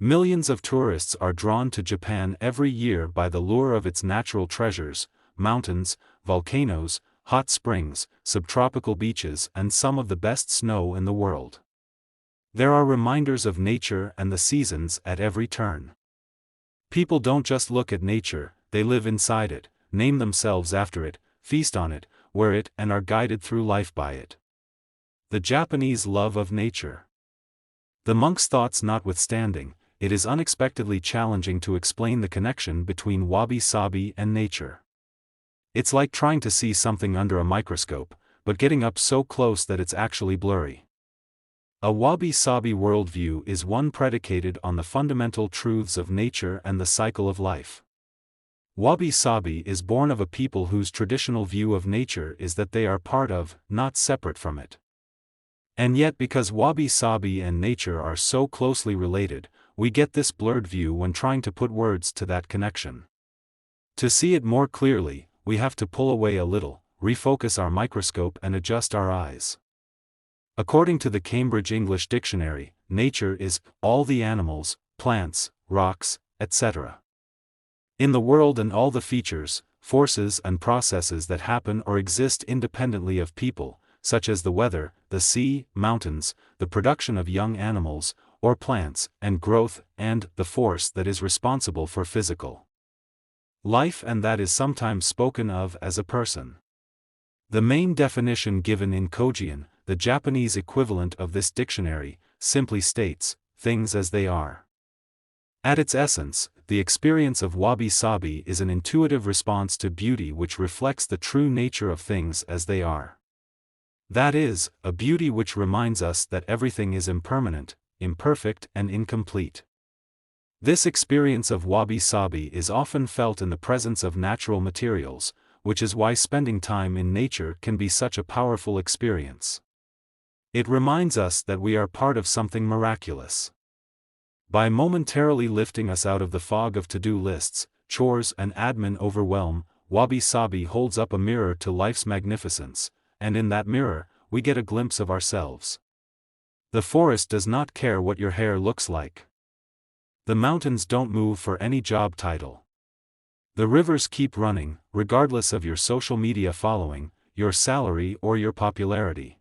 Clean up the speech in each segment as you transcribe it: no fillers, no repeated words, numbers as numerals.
Millions of tourists are drawn to Japan every year by the lure of its natural treasures, mountains, volcanoes, hot springs, subtropical beaches, and some of the best snow in the world. There are reminders of nature and the seasons at every turn. People don't just look at nature, they live inside it, name themselves after it, feast on it, wear it, and are guided through life by it. The Japanese love of nature. The monk's thoughts notwithstanding, it is unexpectedly challenging to explain the connection between Wabi Sabi and nature. It's like trying to see something under a microscope, but getting up so close that it's actually blurry. A Wabi Sabi worldview is one predicated on the fundamental truths of nature and the cycle of life. Wabi Sabi is born of a people whose traditional view of nature is that they are part of, not separate from it. And yet, because Wabi Sabi and nature are so closely related, we get this blurred view when trying to put words to that connection. To see it more clearly, we have to pull away a little, refocus our microscope and adjust our eyes. According to the Cambridge English Dictionary, nature is all the animals, plants, rocks, etc. in the world and all the features, forces and processes that happen or exist independently of people, such as the weather, the sea, mountains, the production of young animals, or plants, and growth, and the force that is responsible for physical life and that is sometimes spoken of as a person. The main definition given in Kojian, the Japanese equivalent of this dictionary, simply states, things as they are. At its essence, the experience of Wabi Sabi is an intuitive response to beauty which reflects the true nature of things as they are. That is, a beauty which reminds us that everything is impermanent, imperfect and incomplete. This experience of Wabi Sabi is often felt in the presence of natural materials, which is why spending time in nature can be such a powerful experience. It reminds us that we are part of something miraculous. By momentarily lifting us out of the fog of to-do lists, chores and admin overwhelm, Wabi Sabi holds up a mirror to life's magnificence, and in that mirror, we get a glimpse of ourselves. The forest does not care what your hair looks like. The mountains don't move for any job title. The rivers keep running, regardless of your social media following, your salary or your popularity.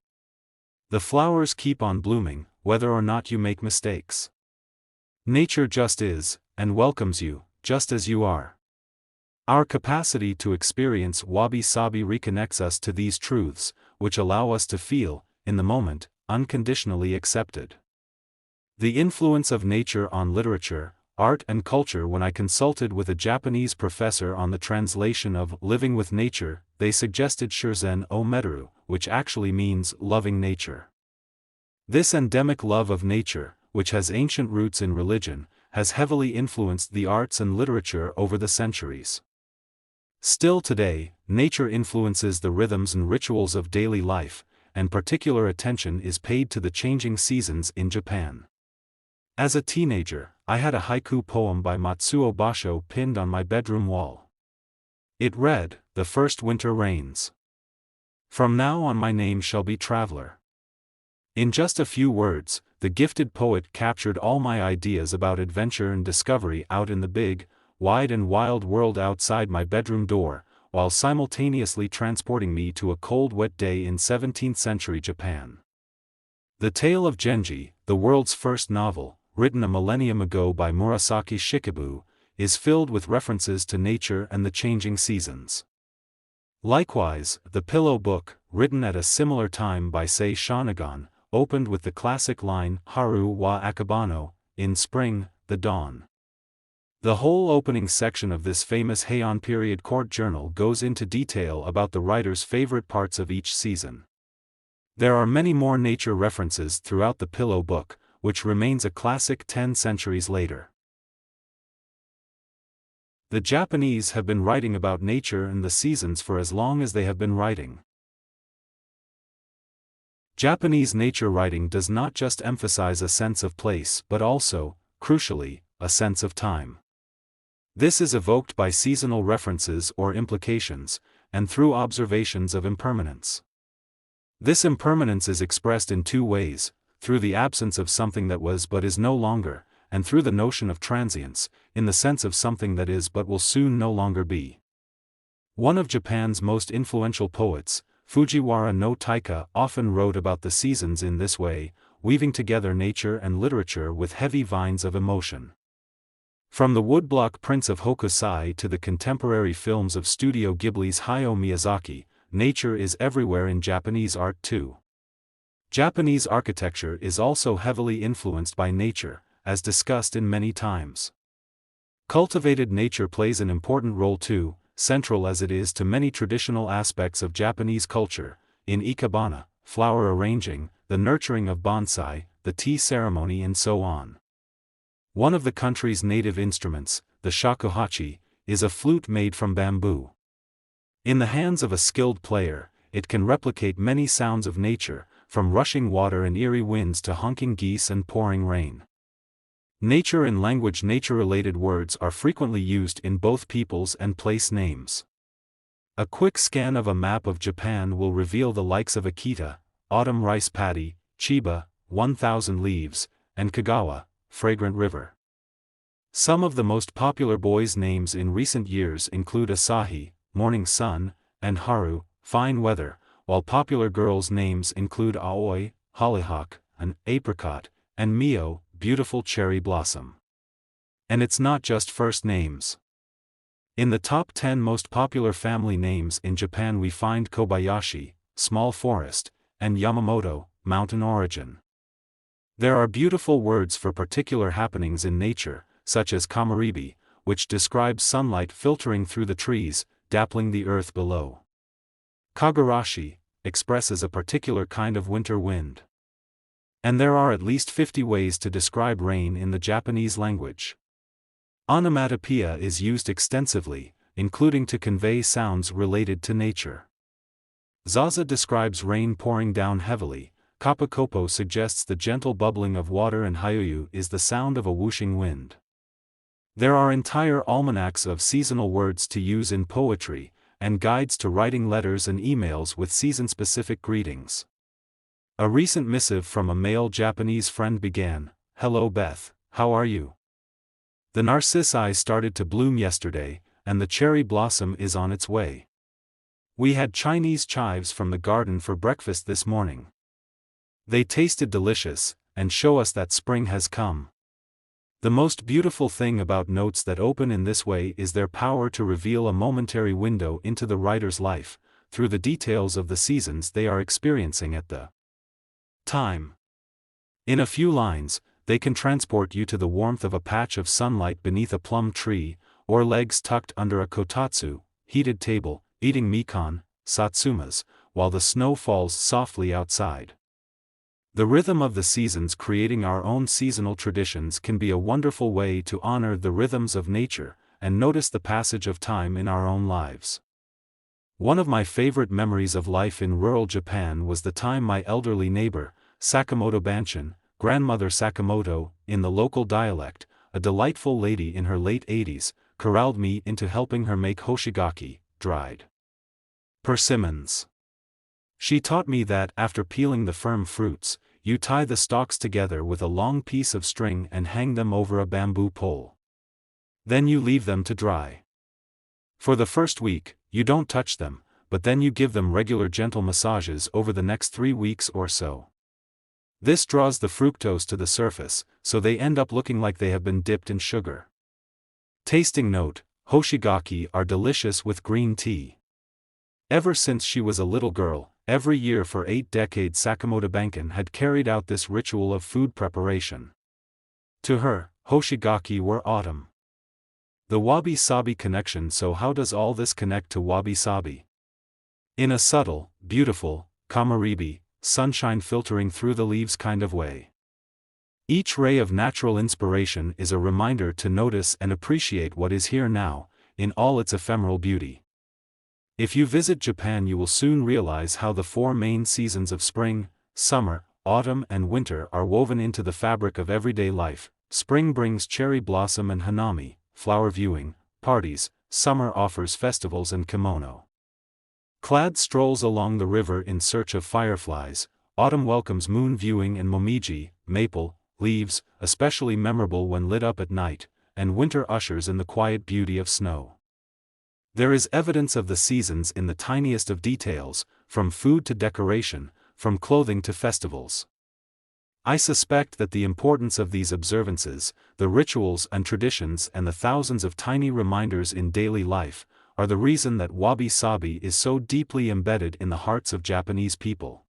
The flowers keep on blooming, whether or not you make mistakes. Nature just is, and welcomes you, just as you are. Our capacity to experience Wabi Sabi reconnects us to these truths, which allow us to feel, in the moment, unconditionally accepted. The influence of nature on literature, art and culture. When I consulted with a Japanese professor on the translation of Living with Nature, they suggested Shurzen o Meteru, which actually means loving nature. This endemic love of nature, which has ancient roots in religion, has heavily influenced the arts and literature over the centuries. Still today, nature influences the rhythms and rituals of daily life, and particular attention is paid to the changing seasons in Japan. As a teenager, I had a haiku poem by Matsuo Basho pinned on my bedroom wall. It read, "The first winter rains. From now on my name shall be Traveler." In just a few words, the gifted poet captured all my ideas about adventure and discovery out in the big, wide and wild world outside my bedroom door, while simultaneously transporting me to a cold wet day in 17th century Japan. The Tale of Genji, the world's first novel, written a millennium ago by Murasaki Shikibu, is filled with references to nature and the changing seasons. Likewise, The Pillow Book, written at a similar time by Sei Shonagon, opened with the classic line, Haru wa Akabano, in spring, the dawn. The whole opening section of this famous Heian period court journal goes into detail about the writer's favorite parts of each season. There are many more nature references throughout The Pillow Book, which remains a classic 10 centuries later. The Japanese have been writing about nature and the seasons for as long as they have been writing. Japanese nature writing does not just emphasize a sense of place but also, crucially, a sense of time. This is evoked by seasonal references or implications, and through observations of impermanence. This impermanence is expressed in two ways, through the absence of something that was but is no longer, and through the notion of transience, in the sense of something that is but will soon no longer be. One of Japan's most influential poets, Fujiwara no Taika, often wrote about the seasons in this way, weaving together nature and literature with heavy vines of emotion. From the woodblock prints of Hokusai to the contemporary films of Studio Ghibli's Hayao Miyazaki, nature is everywhere in Japanese art too. Japanese architecture is also heavily influenced by nature, as discussed in many times. Cultivated nature plays an important role too, central as it is to many traditional aspects of Japanese culture, in ikebana, flower arranging, the nurturing of bonsai, the tea ceremony and so on. One of the country's native instruments, the shakuhachi, is a flute made from bamboo. In the hands of a skilled player, it can replicate many sounds of nature, from rushing water and eerie winds to honking geese and pouring rain. Nature and language. Nature-related words are frequently used in both people's and place names. A quick scan of a map of Japan will reveal the likes of Akita, autumn rice paddy, Chiba, 1,000 leaves, and Kagawa, fragrant river. Some of the most popular boys' names in recent years include Asahi, morning sun, and Haru, fine weather, while popular girls' names include Aoi, hollyhock, an apricot, and Mio, beautiful cherry blossom. And it's not just first names. In the top 10 most popular family names in Japan we find Kobayashi, small forest, and Yamamoto, mountain origin. There are beautiful words for particular happenings in nature, such as kamaribi, which describes sunlight filtering through the trees, dappling the earth below. Kagurashi expresses a particular kind of winter wind. And there are at least 50 ways to describe rain in the Japanese language. Onomatopoeia is used extensively, including to convey sounds related to nature. Zaza describes rain pouring down heavily, Kapakopo suggests the gentle bubbling of water, and Hayuyu is the sound of a whooshing wind. There are entire almanacs of seasonal words to use in poetry, and guides to writing letters and emails with season-specific greetings. A recent missive from a male Japanese friend began, "Hello Beth, how are you? The narcissi started to bloom yesterday, and the cherry blossom is on its way. We had Chinese chives from the garden for breakfast this morning. They tasted delicious, and show us that spring has come." The most beautiful thing about notes that open in this way is their power to reveal a momentary window into the writer's life, through the details of the seasons they are experiencing at the time. In a few lines, they can transport you to the warmth of a patch of sunlight beneath a plum tree, or legs tucked under a kotatsu, heated table, eating mikan, satsumas, while the snow falls softly outside. The rhythm of the seasons. Creating our own seasonal traditions can be a wonderful way to honor the rhythms of nature, and notice the passage of time in our own lives. One of my favorite memories of life in rural Japan was the time my elderly neighbor, Sakamoto Banshin, grandmother Sakamoto, in the local dialect, a delightful lady in her late 80s, corralled me into helping her make hoshigaki, dried persimmons. She taught me that after peeling the firm fruits, you tie the stalks together with a long piece of string and hang them over a bamboo pole. Then you leave them to dry. For the first week, you don't touch them, but then you give them regular gentle massages over the next 3 weeks or so. This draws the fructose to the surface, so they end up looking like they have been dipped in sugar. Tasting note: hoshigaki are delicious with green tea. Ever since she was a little girl, every year for 8 decades Sakamoto Bankin had carried out this ritual of food preparation. To her, hoshigaki were autumn. The Wabi Sabi connection. So how does all this connect to Wabi Sabi? In a subtle, beautiful, kamaribi, sunshine filtering through the leaves kind of way. Each ray of natural inspiration is a reminder to notice and appreciate what is here now, in all its ephemeral beauty. If you visit Japan, you will soon realize how the 4 main seasons of spring, summer, autumn and winter are woven into the fabric of everyday life. Spring brings cherry blossom and hanami, flower viewing, parties; summer offers festivals and kimono clad strolls along the river in search of fireflies; autumn welcomes moon viewing and momiji, maple, leaves, especially memorable when lit up at night, and winter ushers in the quiet beauty of snow. There is evidence of the seasons in the tiniest of details, from food to decoration, from clothing to festivals. I suspect that the importance of these observances, the rituals and traditions and the thousands of tiny reminders in daily life, are the reason that Wabi Sabi is so deeply embedded in the hearts of Japanese people.